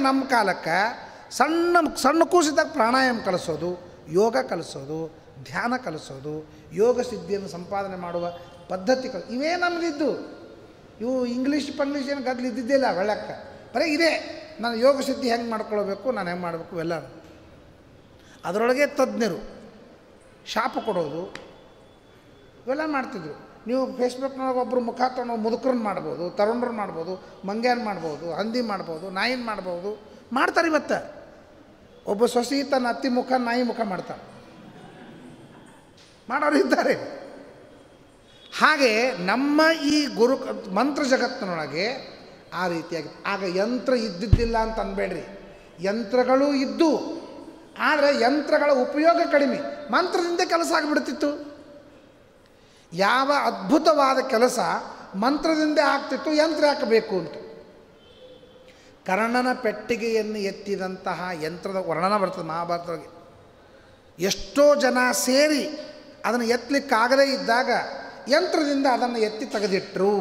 ನಮ್ಮ ಕಾಲಕ್ಕೆ ಸಣ್ಣ ಸಣ್ಣ ಕೂಸಿದಾಗ ಪ್ರಾಣಾಯಾಮ ಕಲಿಸೋದು, ಯೋಗ ಕಲಿಸೋದು, ಧ್ಯಾನ ಕಲಿಸೋದು, ಯೋಗ ಸಿದ್ಧಿಯನ್ನು ಸಂಪಾದನೆ ಮಾಡುವ ಪದ್ಧತಿ ಇವೇ ನಮ್ಮದಿದ್ದು. ಇವು ಇಂಗ್ಲೀಷ್ ಪಂಗ್ಲೀಷ್ ಏನು ಗದ್ದಲು ಇದ್ದಿದ್ದಿಲ್ಲ ಒಳ್ಳೆಕ್ಕ. ಬರೀ ಇದೇ ನಾನು ಯೋಗ ಸಿದ್ಧಿ ಹೆಂಗೆ ಮಾಡ್ಕೊಳ್ಬೇಕು, ನಾನು ಹೆಂಗೆ ಮಾಡಬೇಕು ಎಲ್ಲ ಅದರೊಳಗೆ ತಜ್ಞರು ಶಾಪ ಕೊಡೋದು ಇವೆಲ್ಲ ಮಾಡ್ತಿದ್ರು. ನೀವು ಫೇಸ್ಬುಕ್ನೊಳಗೆ ಒಬ್ಬರು ಮುಖ ತೊಗೊಂಡು ಮುದುಕರನ್ನ ಮಾಡ್ಬೋದು, ತರುಣರನ್ನ ಮಾಡ್ಬೋದು, ಮಂಗ್ಯಾನ ಮಾಡ್ಬೋದು, ಹಂದಿ ಮಾಡ್ಬೋದು, ನಾಯಿನ ಮಾಡ್ಬೋದು, ಮಾಡ್ತಾರೆ. ಇವತ್ತು ಒಬ್ಬ ಸೊಸಿ ತನ್ನ ಅತ್ತಿ ಮುಖ ನಾಯಿ ಮುಖ ಮಾಡ್ತಾರೆ, ಮಾಡೋರು ಇದ್ದಾರೆ. ಹಾಗೆ ನಮ್ಮ ಈ ಮಂತ್ರ ಜಗತ್ತಿನೊಳಗೆ ಆ ರೀತಿಯಾಗಿ ಆಗ ಯಂತ್ರ ಇದ್ದಿದ್ದಿಲ್ಲ ಅಂತ ಅನ್ಬೇಡ್ರಿ. ಯಂತ್ರಗಳು ಇದ್ದು, ಆದರೆ ಯಂತ್ರಗಳ ಉಪಯೋಗ ಕಡಿಮೆ. ಮಂತ್ರದಿಂದ ಕೆಲಸ ಆಗಿಬಿಡ್ತಿತ್ತು. ಯಾವ ಅದ್ಭುತವಾದ ಕೆಲಸ ಮಂತ್ರದಿಂದ ಆಗ್ತಿತ್ತು, ಯಂತ್ರ ಹಾಕಬೇಕು ಅಂತ. ಕರ್ಣನ ಪೆಟ್ಟಿಗೆಯನ್ನು ಎತ್ತಿದಂತಹ ಯಂತ್ರದ ವರ್ಣನ ಬರ್ತದೆ ಮಹಾಭಾರತದೊಳಗೆ. ಎಷ್ಟೋ ಜನ ಸೇರಿ ಅದನ್ನು ಎತ್ತಲಿಕ್ಕಾಗದೇ ಇದ್ದಾಗ ಯಂತ್ರದಿಂದ ಅದನ್ನು ಎತ್ತಿ ತೆಗೆದಿಟ್ರು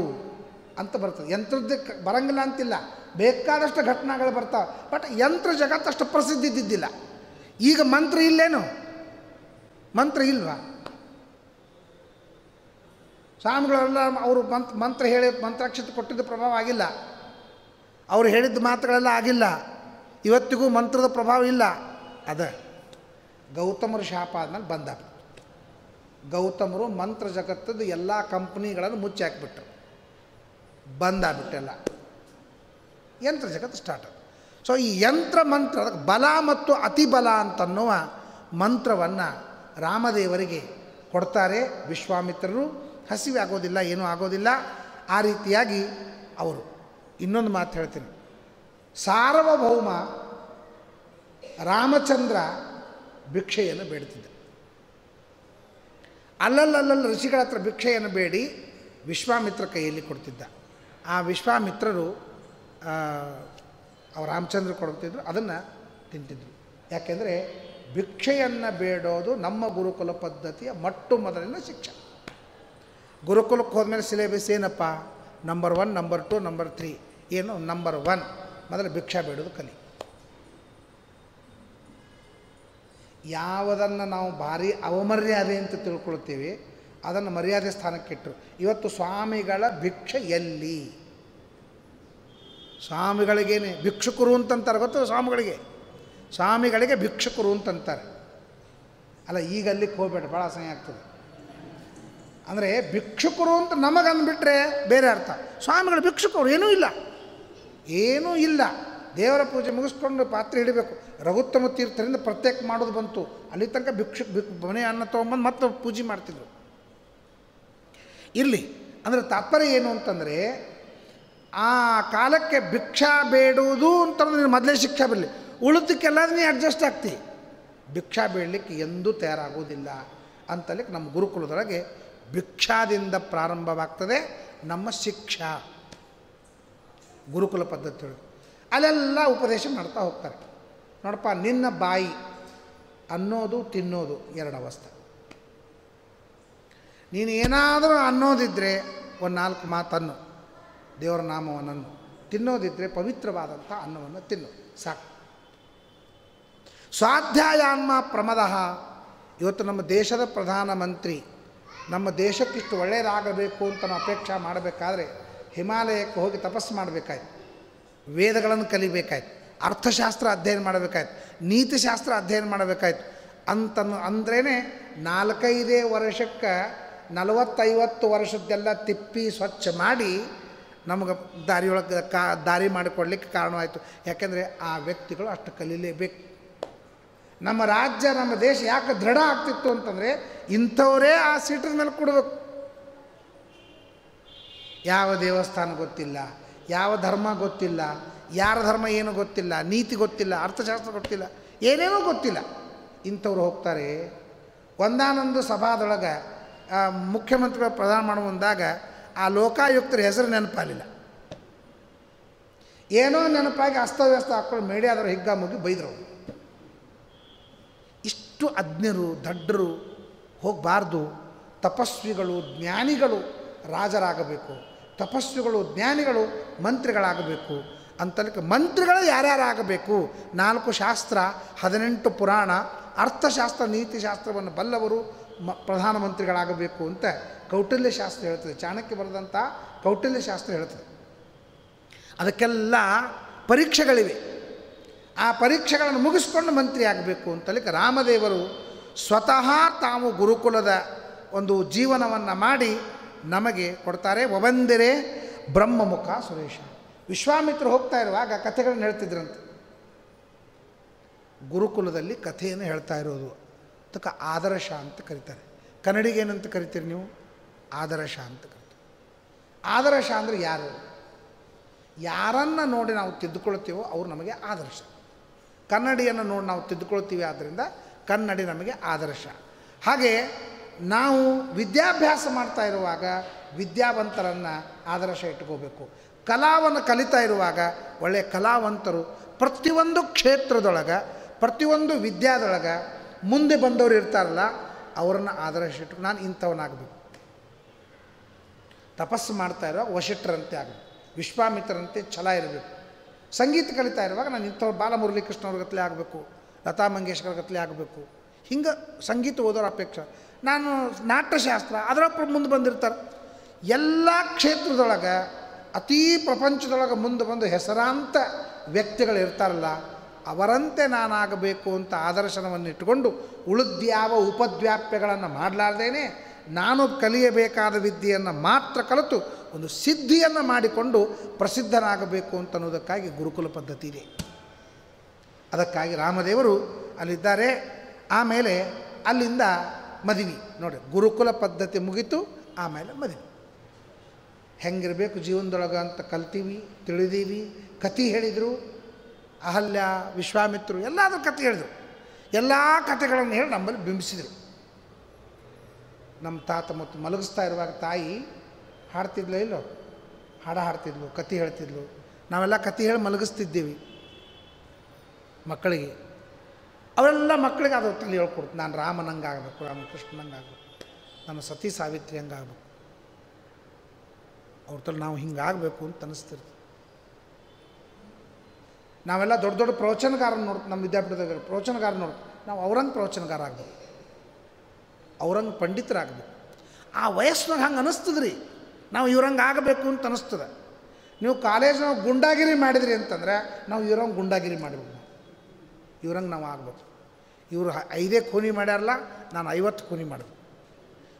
ಅಂತ ಬರ್ತದೆ. ಯಂತ್ರದ್ದು ಬರಂಗಿಲ್ಲ ಅಂತಿಲ್ಲ, ಬೇಕಾದಷ್ಟು ಘಟನೆಗಳು ಬರ್ತಾವೆ. ಬಟ್ ಯಂತ್ರ ಜಗತ್ತಷ್ಟು ಪ್ರಸಿದ್ಧಿ ಇದ್ದಿದ್ದಿಲ್ಲ. ಈಗ ಮಂತ್ರ ಇಲ್ಲೇನು? ಮಂತ್ರ ಇಲ್ವಾ? ಸ್ವಾಮಿಗಳೆಲ್ಲ ಅವರು ಮಂತ್ರ ಹೇಳಿ ಮಂತ್ರಾಕ್ಷತೆ ಕೊಟ್ಟಿದ್ದ ಪ್ರಭಾವ ಆಗಿಲ್ಲ. ಅವರು ಹೇಳಿದ್ದ ಮಾತುಗಳೆಲ್ಲ ಆಗಿಲ್ಲ. ಇವತ್ತಿಗೂ ಮಂತ್ರದ ಪ್ರಭಾವ ಇಲ್ಲ. ಅದ ಗೌತಮರ ಶಾಪ ಆದ್ಮೇಲೆ ಬಂದ. ಗೌತಮರು ಮಂತ್ರ ಜಗತ್ತದ ಎಲ್ಲ ಕಂಪ್ನಿಗಳನ್ನು ಮುಚ್ಚಿ ಹಾಕಿಬಿಟ್ರು, ಬಂದಾಗ್ಬಿಟ್ಟೆಲ್ಲ. ಯಂತ್ರ ಜಗತ್ತು ಸ್ಟಾರ್ಟ್. ಸೊ ಈ ಯಂತ್ರ ಮಂತ್ರ ಬಲ ಮತ್ತು ಅತಿಬಲ ಅಂತನ್ನುವ ಮಂತ್ರವನ್ನು ರಾಮದೇವರಿಗೆ ಕೊಡ್ತಾರೆ ವಿಶ್ವಾಮಿತ್ರರು. ಹಸಿವೆ ಆಗೋದಿಲ್ಲ, ಏನೂ ಆಗೋದಿಲ್ಲ. ಆ ರೀತಿಯಾಗಿ ಅವರು ಇನ್ನೊಂದು ಮಾತು ಹೇಳ್ತೀನಿ. ಸಾರ್ವಭೌಮ ರಾಮಚಂದ್ರ ಭಿಕ್ಷೆಯನ್ನು ಬೇಡ್ತಿದ್ದ. ಅಲ್ಲಲ್ಲಲ್ಲ ಋಷಿಗಳ ಹತ್ರ ಭಿಕ್ಷೆಯನ್ನು ಬೇಡಿ ವಿಶ್ವಾಮಿತ್ರ ಕೈಯಲ್ಲಿ ಕೊಡ್ತಿದ್ದ. ಆ ವಿಶ್ವಾಮಿತ್ರರು ಅವ್ರು ರಾಮಚಂದ್ರ ಕೊಡ್ತಿದ್ರು, ಅದನ್ನು ತಿಂತಿದ್ರು. ಯಾಕೆಂದರೆ ಭಿಕ್ಷೆಯನ್ನು ಬೇಡೋದು ನಮ್ಮ ಗುರುಕುಲ ಪದ್ಧತಿಯ ಮೊದಲಿನ ಶಿಕ್ಷಣ. ಗುರುಕುಲಕ್ಕೆ ಹೋದ್ಮೇಲೆ ಸಿಲೆಬಸ್ ಏನಪ್ಪ? Number 1, number 2, number 3. ಏನು? ನಂಬರ್ 1 ಮೊದಲು ಭಿಕ್ಷಾ ಬೇಡೋದು ಕಲಿ. ಯಾವುದನ್ನು ನಾವು ಭಾರಿ ಅವಮರ್ಯಾದೆ ಅಂತ ತಿಳ್ಕೊಳ್ತೀವಿ, ಅದನ್ನು ಮರ್ಯಾದೆ ಸ್ಥಾನಕ್ಕಿಟ್ಟರು. ಇವತ್ತು ಸ್ವಾಮಿಗಳ ಭಿಕ್ಷೆ ಎಲ್ಲಿ? ಸ್ವಾಮಿಗಳಿಗೇನೆ ಭಿಕ್ಷುಕರು ಅಂತಂತಾರೆ, ಗೊತ್ತು? ಸ್ವಾಮಿಗಳಿಗೆ ಭಿಕ್ಷುಕರು ಅಂತಂತಾರೆ. ಅಲ್ಲ, ಈಗ ಅಲ್ಲಿಗೆ ಹೋಗ್ಬೇಡ, ಭಾಳ ಅಸಹ್ಯ ಆಗ್ತದೆ. ಅಂದರೆ ಭಿಕ್ಷುಕರು ಅಂತ ನಮಗೆ ಅಂದ್ಬಿಟ್ರೆ ಬೇರೆ ಅರ್ಥ. ಸ್ವಾಮಿಗಳು ಭಿಕ್ಷುಕರು ಏನೂ ಇಲ್ಲ. ದೇವರ ಪೂಜೆ ಮುಗಿಸ್ಕೊಂಡು ಪಾತ್ರೆ ಹಿಡಿಬೇಕು. ರಘುತ್ತಮ ತೀರ್ಥರಿಂದ ಪ್ರತ್ಯೇಕ ಮಾಡೋದು ಬಂತು. ಅಲ್ಲಿ ತನಕ ಮನೆ ಅನ್ನ ತೊಗೊಂಬಂದು ಮತ್ತೆ ಪೂಜೆ ಮಾಡ್ತಿದ್ರು. ಇರಲಿ, ಅಂದರೆ ತಾತ್ಪರ್ಯ ಏನು ಅಂತಂದರೆ, ಆ ಕಾಲಕ್ಕೆ ಭಿಕ್ಷಾ ಬೇಡುವುದು ಅಂತಂದ್ರೆ ಮೊದಲೇ ಶಿಕ್ಷಾ ಬರಲಿ, ಉಳಿದಕ್ಕೆಲ್ಲ ನೀ ಅಡ್ಜಸ್ಟ್ ಆಗ್ತಿ. ಭಿಕ್ಷಾ ಬೇಡಲಿಕ್ಕೆ ಎಂದೂ ತಯಾರಾಗೋದಿಲ್ಲ ಅಂತಲಿಕ್ಕೆ ನಮ್ಮ ಗುರುಕುಲದೊಳಗೆ ಭಿಕ್ಷಾದಿಂದ ಪ್ರಾರಂಭವಾಗ್ತದೆ ನಮ್ಮ ಶಿಕ್ಷಾ. ಗುರುಕುಲ ಪದ್ಧತಿಯೊಳಗೆ ಅಲ್ಲೆಲ್ಲ ಉಪದೇಶ ಮಾಡ್ತಾ ಹೋಗ್ತಾರೆ. ನೋಡಪ್ಪ, ನಿನ್ನ ಬಾಯಿ ಅನ್ನೋದು ತಿನ್ನೋದು 2 ಅವಸ್ಥೆ. ನೀನು ಏನಾದರೂ ಅನ್ನೋದಿದ್ದರೆ ಒಂದು 4 ಮಾತನ್ನು, ದೇವರ ನಾಮವನ್ನು ತಿನ್ನೋದಿದ್ದರೆ ಪವಿತ್ರವಾದಂಥ ಅನ್ನವನ್ನು ತಿನ್ನು, ಸಾಕು. ಸ್ವಾಧ್ಯಾಯಾನ್ಮ ಪ್ರಮದಃ. ಇವತ್ತು ನಮ್ಮ ದೇಶದ ಪ್ರಧಾನಮಂತ್ರಿ ನಮ್ಮ ದೇಶಕ್ಕಿಷ್ಟು ಒಳ್ಳೆಯದಾಗಬೇಕು ಅಂತ ನಾವು ಅಪೇಕ್ಷೆ ಮಾಡಬೇಕಾದ್ರೆ ಹಿಮಾಲಯಕ್ಕೆ ಹೋಗಿ ತಪಸ್ಸು ಮಾಡಬೇಕಾಯ್ತು, ವೇದಗಳನ್ನು ಕಲಿಬೇಕಾಯ್ತು, ಅರ್ಥಶಾಸ್ತ್ರ ಅಧ್ಯಯನ ಮಾಡಬೇಕಾಯ್ತು, ನೀತಿಶಾಸ್ತ್ರ ಅಧ್ಯಯನ ಮಾಡಬೇಕಾಯ್ತು. ಅಂದ್ರೇ 4-5 ವರ್ಷಕ್ಕೆ 40-50 ವರ್ಷದ್ದೆಲ್ಲ ತಿಪ್ಪಿ ಸ್ವಚ್ಛ ಮಾಡಿ ನಮಗೆ ದಾರಿ ಮಾಡಿಕೊಡ್ಲಿಕ್ಕೆ ಕಾರಣವಾಯಿತು. ಯಾಕೆಂದರೆ ಆ ವ್ಯಕ್ತಿಗಳು ಅಷ್ಟು ಕಲೀಲೇಬೇಕು. ನಮ್ಮ ರಾಜ್ಯ, ನಮ್ಮ ದೇಶ ಯಾಕೆ ದೃಢ ಆಗ್ತಿತ್ತು ಅಂತಂದರೆ ಇಂಥವರೇ ಆ ಸೀಟಿನ ಮೇಲೆ ಕೊಡಬೇಕು. ಯಾವ ದೇವಸ್ಥಾನ ಗೊತ್ತಿಲ್ಲ, ಯಾವ ಧರ್ಮ ಗೊತ್ತಿಲ್ಲ, ಯಾರ ಧರ್ಮ ಏನು ಗೊತ್ತಿಲ್ಲ, ನೀತಿ ಗೊತ್ತಿಲ್ಲ, ಅರ್ಥಶಾಸ್ತ್ರ ಗೊತ್ತಿಲ್ಲ, ಏನೇನೂ ಗೊತ್ತಿಲ್ಲ. ಇಂಥವ್ರು ಹೋಗ್ತಾರೆ. ಒಂದಾನೊಂದು ಸಭಾದೊಳಗೆ ಮುಖ್ಯಮಂತ್ರಿಗಳು ಪ್ರದಾನ ಮಾಡುವಂದಾಗ ಆ ಲೋಕಾಯುಕ್ತರ ಹೆಸರು ನೆನಪಾಗಲಿಲ್ಲ. ಏನೋ ನೆನಪಾಗಿ ಅಸ್ತವ್ಯಸ್ತ ಹಾಕ್ಕೊಂಡು ಮೀಡಿಯಾದವರು ಹಿಗ್ಗಾಮುಗ್ಗಿ ಬೈದರು. ಇಷ್ಟು ಅಜ್ಞರು ದಡ್ಡರು ಹೋಗಬಾರ್ದು. ತಪಸ್ವಿಗಳು ಜ್ಞಾನಿಗಳು ರಾಜರಾಗಬೇಕು, ತಪಸ್ವಿಗಳು ಜ್ಞಾನಿಗಳು ಮಂತ್ರಿಗಳಾಗಬೇಕು. ಅಂತಲಕ್ಕೆ ಮಂತ್ರಿಗಳು ಯಾರ್ಯಾರಾಗಬೇಕು, 4 ಶಾಸ್ತ್ರ 18 ಪುರಾಣ ಅರ್ಥಶಾಸ್ತ್ರ ನೀತಿಶಾಸ್ತ್ರವನ್ನು ಬಲ್ಲವರು ಪ್ರಧಾನಮಂತ್ರಿಗಳಾಗಬೇಕು ಅಂತ ಕೌಟಿಲ್ಯ ಶಾಸ್ತ್ರ ಹೇಳ್ತದೆ. ಚಾಣಕ್ಯ ಬರೆದಂಥ ಕೌಟಿಲ್ಯ ಶಾಸ್ತ್ರ ಹೇಳ್ತದೆ. ಅದಕ್ಕೆಲ್ಲ ಪರೀಕ್ಷೆಗಳಿವೆ. ಆ ಪರೀಕ್ಷೆಗಳನ್ನು ಮುಗಿಸ್ಕೊಂಡು ಮಂತ್ರಿ ಆಗಬೇಕು ಅಂತಲಿಕ್ಕೆ ರಾಮದೇವರು ಸ್ವತಃ ತಾವು ಗುರುಕುಲದ ಒಂದು ಜೀವನವನ್ನು ಮಾಡಿ ನಮಗೆ ಕೊಡ್ತಾರೆ. ಒಬಂದಿರೆ ಬ್ರಹ್ಮಮುಖ ಸುರೇಶ. ವಿಶ್ವಾಮಿತ್ರರು ಹೋಗ್ತಾ ಇರುವಾಗ ಕಥೆಗಳನ್ನು ಹೇಳ್ತಿದ್ರಂತೆ. ಗುರುಕುಲದಲ್ಲಿ ಕಥೆಯನ್ನು ಹೇಳ್ತಾ ಇರೋದು ಅದಕ್ಕೆ ಆದರ್ಶ ಅಂತ ಕರೀತಾರೆ. ಕನ್ನಡಿಗೆ ಏನಂತ ಕರಿತೀರಿ ನೀವು? ಆದರ್ಶ ಅಂತ ಕರಿತೀವಿ. ಆದರ್ಶ ಅಂದರೆ ಯಾರು? ಯಾರನ್ನು ನೋಡಿ ನಾವು ತಿದ್ದುಕೊಳ್ತೀವೋ ಅವರು ನಮಗೆ ಆದರ್ಶ. ಕನ್ನಡಿಯನ್ನು ನೋಡಿ ನಾವು ತಿದ್ದುಕೊಳ್ತೀವಿ, ಆದ್ದರಿಂದ ಕನ್ನಡಿ ನಮಗೆ ಆದರ್ಶ. ಹಾಗೆ ನಾವು ವಿದ್ಯಾಭ್ಯಾಸ ಮಾಡ್ತಾ ಇರುವಾಗ ವಿದ್ಯಾವಂತರನ್ನು ಆದರ್ಶ ಇಟ್ಕೋಬೇಕು. ಕಲಾವನ್ನು ಕಲಿತಾ ಇರುವಾಗ ಒಳ್ಳೆಯ ಕಲಾವಂತರು ಪ್ರತಿಯೊಂದು ಕ್ಷೇತ್ರದೊಳಗೆ ಪ್ರತಿಯೊಂದು ವಿದ್ಯಾದೊಳಗೆ ಮುಂದೆ ಬಂದವರು ಇರ್ತಾರಲ್ಲ ಅವರನ್ನು ಆದರ್ಶ ಇಟ್ಟು ನಾನು ಇಂಥವನಾಗಬೇಕು. ತಪಸ್ಸು ಮಾಡ್ತಾ ಇರುವಾಗ ವಶಿಷ್ಠರಂತೆ ಆಗಬೇಕು, ವಿಶ್ವಾಮಿತ್ರರಂತೆ ಛಲ ಇರಬೇಕು. ಸಂಗೀತ ಕಲಿತಾ ಇರುವಾಗ ನಾನು ಇಂಥವ್ರು ಬಾಲಮುರಳೀಕೃಷ್ಣ ಅವ್ರ ಗತ್ತಲೆ ಆಗಬೇಕು, ಲತಾ ಮಂಗೇಶ್ಕರ್ ಗತ್ತಲೆ ಆಗಬೇಕು. ಹಿಂಗೆ ಸಂಗೀತ ಓದೋರ ಅಪೇಕ್ಷೆ. ನಾನು ನಾಟ್ಯಶಾಸ್ತ್ರ ಅದರ ಮುಂದೆ ಬಂದಿರ್ತಾರೆ. ಎಲ್ಲ ಕ್ಷೇತ್ರದೊಳಗೆ ಅತೀ ಪ್ರಪಂಚದೊಳಗೆ ಮುಂದೆ ಬಂದು ಹೆಸರಾಂತ ವ್ಯಕ್ತಿಗಳು ಇರ್ತಾರಲ್ಲ ಅವರಂತೆ ನಾನಾಗಬೇಕು ಅಂತ ಆದರ್ಶನವನ್ನು ಇಟ್ಟುಕೊಂಡು ಉಳಿದ್ಯಾವ ಉಪದ್ವ್ಯಾಪ್ಯಗಳನ್ನು ಮಾಡಲಾರ್ದೇನೆ ನಾನು ಕಲಿಯಬೇಕಾದ ವಿದ್ಯೆಯನ್ನು ಮಾತ್ರ ಕಲಿತು ಒಂದು ಸಿದ್ಧಿಯನ್ನು ಮಾಡಿಕೊಂಡು ಪ್ರಸಿದ್ಧನಾಗಬೇಕು ಅಂತ ಅನ್ನೋದಕ್ಕಾಗಿ ಗುರುಕುಲ ಪದ್ಧತಿ ಇದೆ. ಅದಕ್ಕಾಗಿ ರಾಮದೇವರು ಅಲ್ಲಿದ್ದಾರೆ. ಆಮೇಲೆ ಅಲ್ಲಿಂದ ಮದುವೆ ನೋಡಿ, ಗುರುಕುಲ ಪದ್ಧತಿ ಮುಗಿತು, ಆಮೇಲೆ ಮದುವೆ. ಹೆಂಗಿರಬೇಕು ಜೀವನದೊಳಗೆ ಅಂತ ಕಲ್ತೀವಿ, ತಿಳಿದೀವಿ. ಕತೆ ಹೇಳಿದರು, ಅಹಲ್ಯ ವಿಶ್ವಾಮಿತ್ರರು ಎಲ್ಲಾದರೂ ಕತೆ ಹೇಳಿದರು. ಎಲ್ಲ ಕತೆಗಳನ್ನು ಹೇಳಿ ನಮ್ಮಲ್ಲಿ ಬಿಂಬಿಸಿದರು. ನಮ್ಮ ತಾತ ಮತ್ತು ಮಲಗಿಸ್ತಾ ಇರುವಾಗ ತಾಯಿ ಹಾಡ್ತಿದ್ಲ ಇಲ್ಲೋ, ಹಾಡ್ತಿದ್ಲು, ಕತೆ ಹೇಳ್ತಿದ್ಲು. ನಾವೆಲ್ಲ ಕತೆ ಹೇಳಿ ಮಲಗಿಸ್ತಿದ್ದೀವಿ ಮಕ್ಕಳಿಗೆ. ಅವೆಲ್ಲ ಮಕ್ಕಳಿಗೆ ಅದು ತಲೆ ಹೇಳ್ಕೊಡ್ತು. ನಾನು ರಾಮನಂಗೆ ಆಗಬೇಕು, ರಾಮಕೃಷ್ಣನಂಗೆ ಆಗಬೇಕು, ನಾನು ಸತಿ ಸಾವಿತ್ರಿ ಹಂಗೆ ಆಗಬೇಕು, ಅವ್ರ ತಲೆ ನಾವು ಹಿಂಗಾಗಬೇಕು ಅಂತ ಅನ್ನಿಸ್ತಿರ್ತೀವಿ. ನಾವೆಲ್ಲ ದೊಡ್ಡ ದೊಡ್ಡ ಪ್ರವಚನಗಾರನ ನೋಡ್ತೀವಿ. ನಮ್ಮ ವಿದ್ಯಾಪೀಠದಾಗ ಪ್ರವಚನಗಾರ ನೋಡ್ತೀವಿ. ನಾವು ಅವ್ರಂಗೆ ಪ್ರವಚನಗಾರ ಆಗಬೇಕು, ಅವ್ರಂಗೆ ಪಂಡಿತರಾಗಬೇಕು. ಆ ವಯಸ್ಸಿನಾಗ ಹಂಗೆ ಅನ್ನಿಸ್ತದೆ ರೀ, ನಾವು ಇವ್ರಂಗೆ ಆಗಬೇಕು ಅಂತ ಅನ್ನಿಸ್ತದೆ. ನೀವು ಕಾಲೇಜ್ನಾಗ ಗುಂಡಾಗಿರಿ ಮಾಡಿದ್ರಿ ಅಂತಂದರೆ ನಾವು ಇವ್ರಂಗೆ ಗುಂಡಾಗಿರಿ ಮಾಡಬೇಕು, ಇವ್ರಂಗೆ ನಾವು ಆಗಬೇಕು. ಇವರು 5 ಖೂನಿ ಮಾಡ್ಯಾರಲ್ಲ, ನಾನು 50 ಖೂನಿ ಮಾಡಬೇಕು.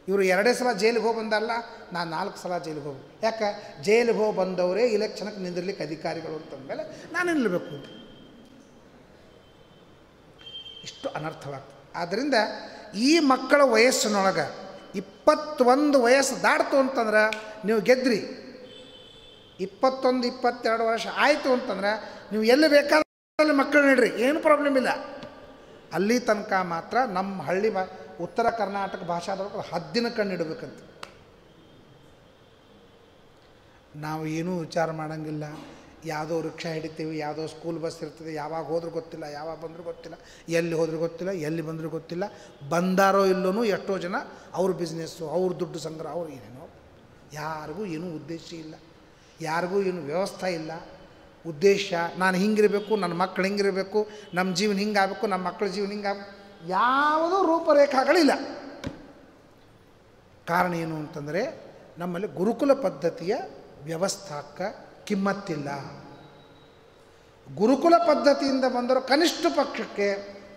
ಇವರು 2 ಸಲ ಜೈಲಿಗೆ ಹೋಗಿ ಬಂದಾರಲ್ಲ, ನಾನು 4 ಸಲ ಜೈಲಿಗೆ ಹೋಗ್ಬೇಕು. ಯಾಕೆ? ಜೈಲಿಗೆ ಹೋಗಿ ಬಂದವರೇ ಇಲೆಕ್ಷನ್ಗೆ ನಿಂದಿರ್ಲಿಕ್ಕೆ ಅಧಿಕಾರಿಗಳು ಅಂತಂದಮೇಲೆ ನಾನು ನಿಲ್ಲಬೇಕು. ಇಷ್ಟು ಅನರ್ಥವಾಗ್ತದೆ. ಆದ್ದರಿಂದ ಈ ಮಕ್ಕಳ ವಯಸ್ಸಿನೊಳಗೆ 21 ವಯಸ್ಸು ದಾಟ್ತು ಅಂತಂದ್ರೆ ನೀವು ಗೆದ್ರಿ. 21, 22 ವರ್ಷ ಆಯಿತು ಅಂತಂದ್ರೆ ನೀವು ಎಲ್ಲಿ ಬೇಕಾದ್ರೆ ಮಕ್ಕಳು ನೀಡ್ರಿ, ಏನು ಪ್ರಾಬ್ಲಮ್ ಇಲ್ಲ. ಅಲ್ಲಿ ತನಕ ಮಾತ್ರ ನಮ್ಮ ಹಳ್ಳಿ ಉತ್ತರ ಕರ್ನಾಟಕ ಭಾಷಾದೊಳಗೆ ಹದ್ದಿನ ಕಣ್ಣು ಇಡಬೇಕಂತ. ನಾವು ಏನೂ ವಿಚಾರ ಮಾಡೋಂಗಿಲ್ಲ. ಯಾವುದೋ ರಿಕ್ಷಾ ಹಿಡಿತೀವಿ, ಯಾವುದೋ ಸ್ಕೂಲ್ ಬಸ್ ಇರ್ತದೆ, ಯಾವಾಗ ಹೋದ್ರೂ ಗೊತ್ತಿಲ್ಲ, ಯಾವಾಗ ಬಂದರೂ ಗೊತ್ತಿಲ್ಲ, ಎಲ್ಲಿ ಹೋದ್ರೂ ಗೊತ್ತಿಲ್ಲ, ಎಲ್ಲಿ ಬಂದರೂ ಗೊತ್ತಿಲ್ಲ. ಬಂದಾರೋ ಇಲ್ಲೋ ಎಷ್ಟೋ ಜನ ಅವ್ರ ಬಿಸ್ನೆಸ್ಸು, ಅವ್ರ ದುಡ್ಡು ಸಂಗ್ರಹ, ಅವ್ರು ಏನೇನೋ. ಯಾರಿಗೂ ಏನೂ ಉದ್ದೇಶ ಇಲ್ಲ, ಯಾರಿಗೂ ಏನು ವ್ಯವಸ್ಥೆ ಇಲ್ಲ. ಉದ್ದೇಶ ನಾನು ಹಿಂಗಿರಬೇಕು, ನನ್ನ ಮಕ್ಕಳು ಹಿಂಗಿರಬೇಕು, ನಮ್ಮ ಜೀವನ ಹಿಂಗಾಗಬೇಕು, ನಮ್ಮ ಮಕ್ಕಳ ಜೀವನ ಹಿಂಗಾಗಬೇಕು, ಯಾವುದೂ ರೂಪರೇಖೆಗಳಿಲ್ಲ. ಕಾರಣ ಏನು ಅಂತಂದರೆ ನಮ್ಮಲ್ಲಿ ಗುರುಕುಲ ಪದ್ಧತಿಯ ವ್ಯವಸ್ಥಾಕ್ಕೆ ಕಿಮ್ಮತ್ತಿಲ್ಲ. ಗುರುಕುಲ ಪದ್ಧತಿಯಿಂದ ಬಂದರೂ ಕನಿಷ್ಠ ಪಕ್ಷಕ್ಕೆ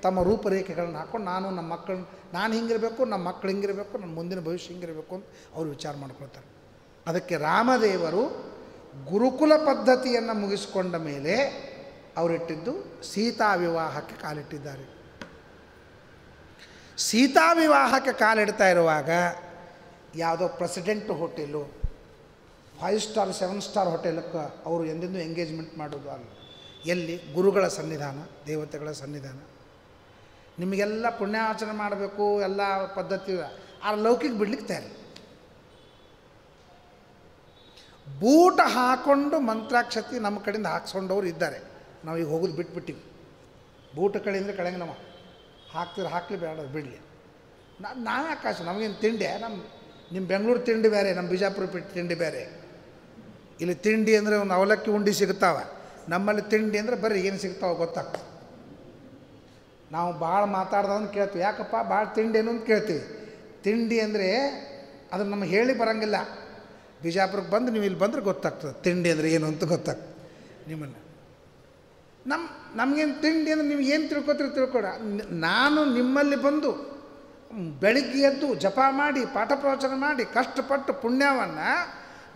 ತಮ್ಮ ರೂಪರೇಖೆಗಳನ್ನ ಹಾಕೊಂಡು ನಾನು ನಮ್ಮ ಮಕ್ಕಳನ್ನ ನಾನು ಹಿಂಗಿರಬೇಕು, ನಮ್ಮ ಮಕ್ಕಳು ಹಿಂಗಿರಬೇಕು, ನಮ್ಮ ಮುಂದಿನ ಭವಿಷ್ಯ ಹಿಂಗಿರಬೇಕು ಅಂತ ಅವರು ವಿಚಾರ ಮಾಡ್ಕೊಳ್ತಾರೆ. ಅದಕ್ಕೆ ರಾಮದೇವರು ಗುರುಕುಲ ಪದ್ಧತಿಯನ್ನು ಮುಗಿಸಿಕೊಂಡ ಮೇಲೆ ಅವರಿಟ್ಟಿದ್ದು ಸೀತಾ ವಿವಾಹಕ್ಕೆ ಕಾಲಿಟ್ಟಿದ್ದಾರೆ. ಸೀತಾ ವಿವಾಹಕ್ಕೆ ಕಾಲಿಡ್ತಾ ಇರುವಾಗ ಯಾವುದೋ ಪ್ರೆಸಿಡೆಂಟ್ ಹೋಟೆಲು, 5 ಸ್ಟಾರ್ 7 ಸ್ಟಾರ್ ಹೋಟೆಲಕ್ಕೆ ಅವರು ಎಂದೆಂದೂ ಎಂಗೇಜ್ಮೆಂಟ್ ಮಾಡೋದು ಅಲ್ಲ. ಎಲ್ಲಿ? ಗುರುಗಳ ಸನ್ನಿಧಾನ, ದೇವತೆಗಳ ಸನ್ನಿಧಾನ. ನಿಮಗೆಲ್ಲ ಪುಣ್ಯಾರ್ಚನೆ ಮಾಡಬೇಕು, ಎಲ್ಲ ಪದ್ಧತಿ ಆ ಲೌಕಿಕ ಬಿಡ್ಲಿಕ್ಕೆ ತಯಾರಿ. ಬೂಟ ಹಾಕ್ಕೊಂಡು ಮಂತ್ರಾಕ್ಷತಿ ನಮ್ಮ ಕಡೆಯಿಂದ ಹಾಕ್ಸ್ಕೊಂಡವ್ರು ಇದ್ದಾರೆ. ನಾವು ಈಗ ಹೋಗೋದು ಬಿಟ್ಬಿಟ್ಟಿವಿ. ಬೂಟ ಕಡೆಯಿಂದ ಕೆಳಗೆ ನಾವು ಹಾಕ್ತಿದ್ರೆ ಹಾಕಲಿ, ಬೇಡ ಬಿಡಲಿ. ನಾವೇ ಆಕಾಶ, ನಮಗೇನು ತಿಂಡಿ, ನಿಮ್ಮ ಬೆಂಗಳೂರು ತಿಂಡಿ ಬೇರೆ, ನಮ್ಮ ಬಿಜಾಪುರ ತಿಂಡಿ ಬೇರೆ. ಇಲ್ಲಿ ತಿಂಡಿ ಅಂದರೆ ಒಂದು ಅವಲಕ್ಕಿ ಉಂಡಿ ಸಿಗುತ್ತಾವೆ, ನಮ್ಮಲ್ಲಿ ತಿಂಡಿ ಅಂದರೆ ಬರೀ ಏನು ಸಿಗ್ತಾವೆ ಗೊತ್ತಾಗ್ತದೆ. ನಾವು ಭಾಳ ಮಾತಾಡ್ದವನು ಕೇಳ್ತೀವಿ, ಯಾಕಪ್ಪ ಭಾಳ ತಿಂಡಿ ಏನು ಅಂತ ಕೇಳ್ತೀವಿ. ತಿಂಡಿ ಅಂದರೆ ಅದನ್ನು ನಮಗೆ ಹೇಳಿ ಬರೋಂಗಿಲ್ಲ. ಬಿಜಾಪುರಕ್ಕೆ ಬಂದು ನೀವು ಇಲ್ಲಿ ಬಂದರೆ ಗೊತ್ತಾಗ್ತದೆ ತಿಂಡಿ ಅಂದರೆ ಏನು ಅಂತ ಗೊತ್ತಾಗ್ತದೆ ನಿಮ್ಮನ್ನು. ನಮಗೇನು ತಿಂಡಿ ಅಂದರೆ ನೀವು ಏನು ತಿಳ್ಕೊತೀರಿ ತಿಳ್ಕೊಡ. ನಾನು ನಿಮ್ಮಲ್ಲಿ ಬಂದು ಬೆಳಿಗ್ಗೆ ಎದ್ದು ಜಪ ಮಾಡಿ ಪಾಠ ಪ್ರವಚನ ಮಾಡಿ ಕಷ್ಟಪಟ್ಟು ಪುಣ್ಯವನ್ನು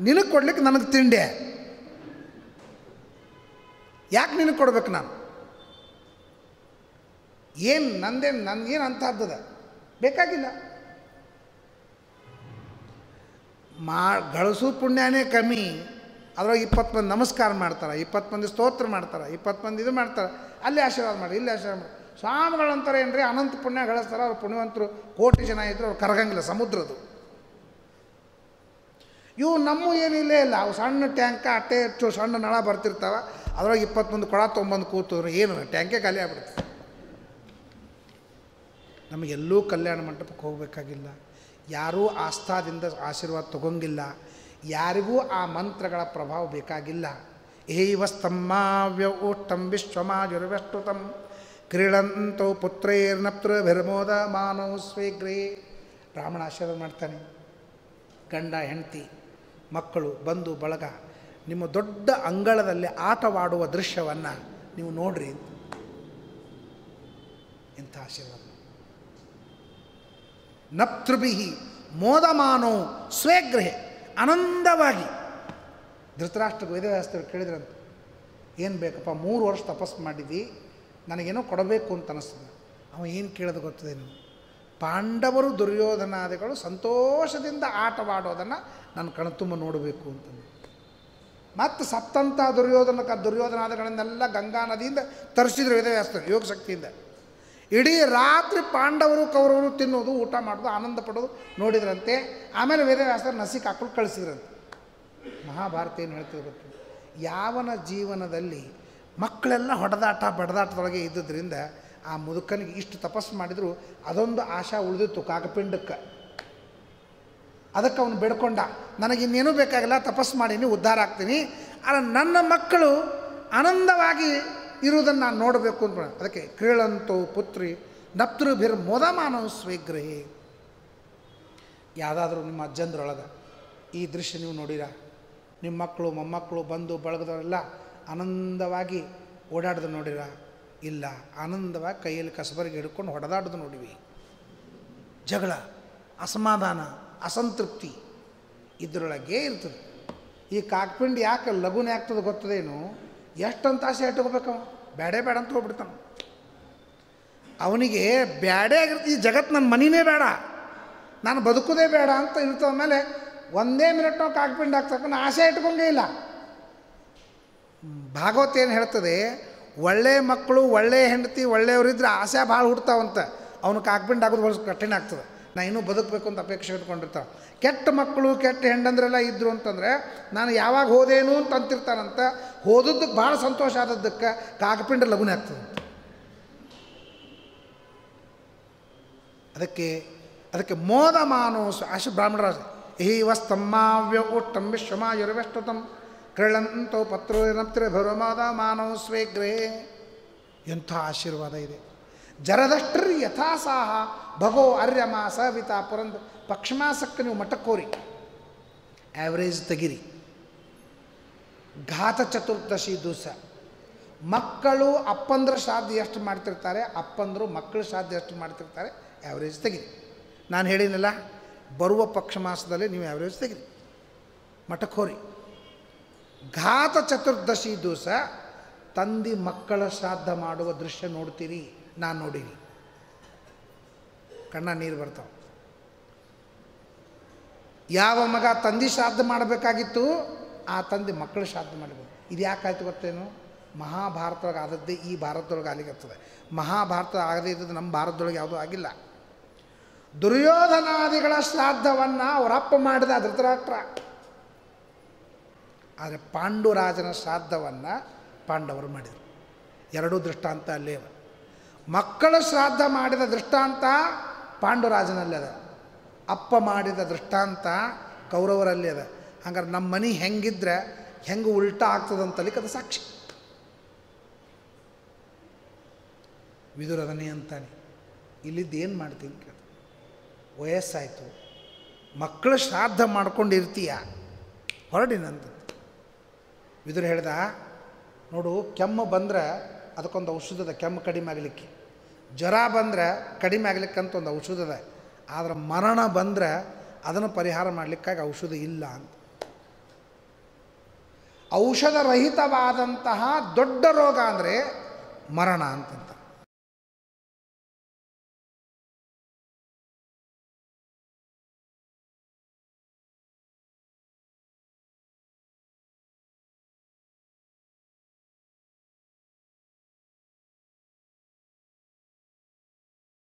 ನಿನಗೆ ಕೊಡ್ಲಿಕ್ಕೆ ನನಗೆ ತಿಂಡಿ. ಯಾಕೆ ನಿನಗೆ ಕೊಡ್ಬೇಕು ನಾನು? ಏನು ನನಗೇನು ಅಂತಹದ್ದದ ಬೇಕಾಗಿಲ್ಲ. ಗಳಿಸು ಪುಣ್ಯನೇ ಕಮ್ಮಿ, ಅದ್ರೊಳಗೆ 20 ಮಂದಿ ನಮಸ್ಕಾರ ಮಾಡ್ತಾರೆ, 20 ಮಂದಿ ಸ್ತೋತ್ರ ಮಾಡ್ತಾರೆ, 20 ಮಂದಿ ಇದು ಮಾಡ್ತಾರೆ, ಅಲ್ಲಿ ಆಶೀರ್ವಾದ ಮಾಡಿ ಇಲ್ಲಿ ಆಶೀರ್ವಾದ ಮಾಡಿ. ಸ್ವಾಮಿಗಳಂತಾರೆ ಏನ್ರಿ ಅನಂತ ಪುಣ್ಯ ಗಳಿಸ್ತಾರೆ. ಅವ್ರು ಪುಣ್ಯವಂತರು ಕೋಟಿ ಜನ ಇದ್ದರು, ಅವ್ರು ಕರಗಂಗಿಲ್ಲ ಸಮುದ್ರದು. ಇವು ನಮ್ಮ ಏನಿಲ್ಲೇ ಇಲ್ಲ. ಅವು ಸಣ್ಣ ಟ್ಯಾಂಕ ಅಟ್ಟೆ ಹೆಚ್ಚು ಸಣ್ಣ ನಳ ಬರ್ತಿರ್ತಾವೆ, ಅದ್ರೊಳಗೆ 20 ಮಂದಿ ಕೊಡ ತೊಗೊಂಬಂದು ಕೂತವ್ರು ಏನು ಟ್ಯಾಂಕೆ ಖಾಲಿ ಆಗ್ಬಿಡ್ತದೆ. ನಮಗೆಲ್ಲೂ ಕಲ್ಯಾಣ ಮಂಟಪಕ್ಕೆ ಹೋಗಬೇಕಾಗಿಲ್ಲ, ಯಾರೂ ಆಸ್ಥಾದಿಂದ ಆಶೀರ್ವಾದ ತಗೊಂಗಿಲ್ಲ, ಯಾರಿಗೂ ಆ ಮಂತ್ರಗಳ ಪ್ರಭಾವ ಬೇಕಾಗಿಲ್ಲ. ಏವ ಸ್ತಂಭಾವ್ಯ ಊಷ್ಟಂ ವಿಶ್ವಮಾಜುರ್ವ್ಯಷ್ಟುತಂ ಕ್ರೀಡಂತೋ ಪುತ್ರೈರ್ನಪ್ತೃಭಿರ್ಮೋದ ಮಾನವ ಸ್ವೀಗ್ರೇ. ಬ್ರಾಹ್ಮಣ ಆಶೀರ್ವಾದ ಮಾಡ್ತಾನೆ. ಗಂಡ ಹೆಂಡತಿ ಮಕ್ಕಳು ಬಂಧು ಬಳಗ ನಿಮ್ಮ ದೊಡ್ಡ ಅಂಗಳದಲ್ಲಿ ಆಟವಾಡುವ ದೃಶ್ಯವನ್ನು ನೀವು ನೋಡ್ರಿ. ಇಂಥ ಆಶೀರ್ವಾದ. ನಪ್ತೃಭಿಹಿ ಮೋದಮಾನೋ ಸ್ವೇಗ್ರಹೆ, ಆನಂದವಾಗಿ. ಧೃತರಾಷ್ಟ್ರ ವೇದವ್ಯಾಸರು ಕೇಳಿದ್ರಂತ, ಏನು ಬೇಕಪ್ಪ 3 ವರ್ಷ ತಪಸ್ಸು ಮಾಡಿದ್ದಿ, ನನಗೇನೋ ಕೊಡಬೇಕು ಅಂತ ಅನ್ನಿಸ್ತದೆ. ಅವ ಏನು ಕೇಳೋದು ಗೊತ್ತದೇನು? ಪಾಂಡವರು ದುರ್ಯೋಧನಾದಿಗಳು ಸಂತೋಷದಿಂದ ಆಟವಾಡೋದನ್ನು ನನ್ನ ಕಣ್ತುಂಬ ನೋಡಬೇಕು ಅಂತಂದು. ಮತ್ತು ಸತ್ತಂಥ ದುರ್ಯೋಧನಾದಿಗಳನ್ನೆಲ್ಲ ಗಂಗಾ ನದಿಯಿಂದ ತರಿಸಿದ್ರು ವೇದವ್ಯಾಸರು ಯೋಗ ಶಕ್ತಿಯಿಂದ. ಇಡೀ ರಾತ್ರಿ ಪಾಂಡವರು ಕೌರವರು ತಿನ್ನೋದು ಊಟ ಮಾಡೋದು ಆನಂದ ಪಡೋದು ನೋಡಿದ್ರಂತೆ. ಆಮೇಲೆ ವೇದವ್ಯಾಸರು ನಸಿಕ್ ಹಾಕೊಂಡು ಕಳಿಸಿದ್ರಂತೆ. ಮಹಾಭಾರತ ಏನು ಹೇಳ್ತಿದ್ರು ಗೊತ್ತು? ಯಾವನ ಜೀವನದಲ್ಲಿ ಮಕ್ಕಳೆಲ್ಲ ಹೊಡೆದಾಟ ಬಡದಾಟದೊಳಗೆ ಇದ್ದುದರಿಂದ ಆ ಮುದುಕನಿಗೆ ಇಷ್ಟು ತಪಸ್ಸು ಮಾಡಿದ್ರು ಅದೊಂದು ಆಶಾ ಉಳಿದಿತ್ತು ಕಾಕಪಿಂಡಕ್ಕೆ. ಅದಕ್ಕೆ ಅವನು ಬೇಡ್ಕೊಂಡ, ನನಗಿನ್ನೇನೂ ಬೇಕಾಗಿಲ್ಲ, ತಪಸ್ಸು ಮಾಡೀನಿ, ಉದ್ಧಾರ ಆಗ್ತೀನಿ, ಆದರೆ ನನ್ನ ಮಕ್ಕಳು ಆನಂದವಾಗಿ ಇರುವುದನ್ನು ನಾನು ನೋಡಬೇಕು ಅಂತ. ಅದಕ್ಕೆ ಕ್ರೀಳಂತೋ ಪುತ್ರಿ ನಪ್ತೃಭಿರ್ ಮೋದಮಾನವ ಸ್ವೀಗ್ರಹೇ. ಯಾವುದಾದ್ರೂ ನಿಮ್ಮ ಅಜ್ಜಂದ್ರೊಳಗೆ ಈ ದೃಶ್ಯ ನೀವು ನೋಡಿರ? ನಿಮ್ಮ ಮಕ್ಕಳು ಮೊಮ್ಮಕ್ಕಳು ಬಂದು ಬಳಗದವರೆಲ್ಲ ಆನಂದವಾಗಿ ಓಡಾಡೋದು ನೋಡಿರ? ಇಲ್ಲ. ಆನಂದವಾಗಿ ಕೈಯಲ್ಲಿ ಕಸಬರಿಗೆ ಹಿಡ್ಕೊಂಡು ಹೊಡೆದಾಡೋದು ನೋಡಿವಿ. ಜಗಳ, ಅಸಮಾಧಾನ, ಅಸಂತೃಪ್ತಿ ಇದರೊಳಗೆ ಇರ್ತದೆ. ಈ ಕಾಕ್ಪಿಂಡಿ ಯಾಕೆ ಲಘುನೇ ಆಗ್ತದೆ ಗೊತ್ತದೇನು? ಎಷ್ಟಂತ ಆಸೆ ಇಟ್ಕೋಬೇಕು, ಬೇಡ ಬೇಡ ಅಂತ ಹೋಗ್ಬಿಡ್ತಾನೆ. ಅವನಿಗೆ ಬ್ಯಾಡೇ ಆಗಿರ್ತ, ಈ ಜಗತ್ತು ನನ್ನ ಮನಿನೇ ಬೇಡ, ನಾನು ಬದುಕೋದೇ ಬೇಡ ಅಂತ ಇರ್ತದ. ಮೇಲೆ ಒಂದೇ ಮಿನಿಟ್ ನಾವು ಕಾಕ್ಪಿಂಡಿ ಆಗ್ತಕ್ಕ ಆಸೆ ಇಟ್ಕೊಂಡೇ ಇಲ್ಲ. ಭಾಗವತ ಏನು ಹೇಳ್ತದೆ? ಒಳ್ಳೆಯ ಮಕ್ಕಳು, ಒಳ್ಳೆಯ ಹೆಂಡತಿ, ಒಳ್ಳೆಯವರಿದ್ರೆ ಆಸೆ ಭಾಳ ಹುಡ್ತಾವಂತ. ಅವನು ಕಾಕ್ಪಿಂಡ್ ಆಗೋದು ಭಾಳ ಕಠಿಣ ಆಗ್ತದೆ. ನಾ ಇನ್ನೂ ಬದುಕಬೇಕು ಅಂತ ಅಪೇಕ್ಷೆ ಇಟ್ಕೊಂಡಿರ್ತಾವೆ. ಕೆಟ್ಟ ಮಕ್ಕಳು ಕೆಟ್ಟ ಹೆಂಡಂದ್ರೆಲ್ಲ ಇದ್ದರು ಅಂತಂದರೆ ನಾನು ಯಾವಾಗ ಹೋದೇನು ಅಂತ ಅಂತಿರ್ತಾನಂತ. ಹೋದದ್ದಕ್ಕೆ ಭಾಳ ಸಂತೋಷ ಆದದ್ದಕ್ಕೆ ಕಾಕಪಿಂಡ ಲಗುನೆ ಆಗ್ತದೆ. ಅದಕ್ಕೆ ಮೋದ ಮಾನೋ ಬ್ರಾಹ್ಮಣರಾಜ ಏವ ಸ್ತಂಭಾವ್ಯ ಊಷ್ಟಂ ವಿಶ್ವಮಾಯುರ್ವ್ಯಷ್ಟುತಂ ಕ್ರೀಳಂತೋ ಪತ್ರೋರ್ನಪ್ತೃಭಿರ್ಮೋದ ಮಾನವ ಸ್ವೀಗ್ರಹೇ. ಎಂಥ ಆಶೀರ್ವಾದ ಇದೆ! ಜರದಷ್ಟ್ರಿ ಯಥಾಸಾಹ ಭಗೋ ಅರ್ಯಮ ಸವಿತಾ ಪುರಂದ. ಪಕ್ಷಮಾಸಕ್ಕೆ ನೀವು ಮಠಕ್ಕೋರಿ, ಆ್ಯಾವ್ರೇಜ್ ತೆಗಿರಿ. ಘಾತ ಚತುರ್ದಶಿ ದಿವಸ ಮಕ್ಕಳು ಅಪ್ಪಂದ್ರ ಶ್ರಾದ್ದ ಎಷ್ಟು ಮಾಡ್ತಿರ್ತಾರೆ, ಅಪ್ಪಂದರು ಮಕ್ಕಳು ಶ್ರಾದ್ದ ಎಷ್ಟು ಮಾಡ್ತಿರ್ತಾರೆ, ಆ್ಯಾವ್ರೇಜ್ ತೆಗಿರಿ. ನಾನು ಹೇಳಿನಲ್ಲ, ಬರುವ ಪಕ್ಷ ಮಾಸದಲ್ಲಿ ನೀವು ಆ್ಯಾವ್ರೇಜ್ ತೆಗಿರಿ, ಮಠಕ್ಕೆ ಹೋರಿ. ಘಾತ ಚತುರ್ದಶಿ ದಿವಸ ತಂದೆ ಮಕ್ಕಳ ಶ್ರಾದ್ದ ಮಾಡುವ ದೃಶ್ಯ ನೋಡ್ತೀರಿ. ನಾನು ನೋಡೀನಿ, ಕಣ್ಣ ನೀರು ಬರ್ತಾವೆ. ಯಾವ ಮಗ ತಂದೆ ಶ್ರಾದ್ದ ಮಾಡಬೇಕಾಗಿತ್ತು ಆ ತಂದೆ ಮಕ್ಕಳು ಶ್ರಾದ್ದ ಮಾಡಬೇಕು. ಇದು ಯಾಕಾಯ್ತು ಗೊತ್ತೇನು? ಮಹಾಭಾರತದೊಳಗೆ ಆದದ್ದೇ ಈ ಭಾರತದೊಳಗೆ ಆಗ್ಲಿಕ್ಕತ್ತದೆ. ಮಹಾಭಾರತ ಆಗದೇ ಇದ್ದದ್ದು ನಮ್ಮ ಭಾರತದೊಳಗೆ ಯಾವುದೂ ಆಗಿಲ್ಲ. ದುರ್ಯೋಧನಾದಿಗಳ ಶ್ರಾದ್ದವನ್ನು ಅವರಪ್ಪ ಮಾಡಿದ ಧೃತರಾಷ್ಟ್ರ. ಆದರೆ ಪಾಂಡುರಾಜನ ಶ್ರಾದ್ದವನ್ನು ಪಾಂಡವರು ಮಾಡಿದರು. ಎರಡೂ ದೃಷ್ಟಾಂತ ಅಲ್ಲೇ ಅವ. ಮಕ್ಕಳ ಶ್ರಾದ್ದ ಮಾಡಿದ ದೃಷ್ಟಾಂತ ಪಾಂಡುರಾಜನಲ್ಲಿ ಅದ, ಅಪ್ಪ ಮಾಡಿದ ದೃಷ್ಟಾಂತ ಕೌರವರಲ್ಲಿ ಅದ. ಹಂಗಾರೆ ನಮ್ಮ ಮನೆ ಹೆಂಗಿದ್ರೆ ಹೆಂಗೆ ಉಲ್ಟಾ ಆಗ್ತದಂತಲಿಕ್ಕೆ ಅದು ಸಾಕ್ಷಿ. ವಿದುರದನೇ ಅಂತಾನೆ. ಇಲ್ಲಿದ್ದು ಏನು ಮಾಡ್ತೀನಿ ಕೇಳ, ವಯಸ್ಸಾಯಿತು, ಮಕ್ಕಳು ಶ್ರಾದ್ದ ಮಾಡ್ಕೊಂಡಿರ್ತೀಯ, ಹೊರಡಿನಂತ. ವಿದುರ ಹೇಳ್ದ, ನೋಡು, ಕೆಮ್ಮು ಬಂದರೆ ಅದಕ್ಕೊಂದು ಔಷಧದ, ಕೆಮ್ಮು ಕಡಿಮೆ ಆಗಲಿಕ್ಕೆ. ಜ್ವರ ಬಂದರೆ ಕಡಿಮೆ ಆಗಲಿಕ್ಕಂತ ಒಂದು ಔಷಧದ. ಆದರೆ ಮರಣ ಬಂದರೆ ಅದನ್ನು ಪರಿಹಾರ ಮಾಡಲಿಕ್ಕಾಗಿ ಔಷಧ ಇಲ್ಲ ಅಂತ. ಔಷಧರಹಿತವಾದಂತಹ ದೊಡ್ಡ ರೋಗ ಅಂದರೆ ಮರಣ ಅಂತಂತ.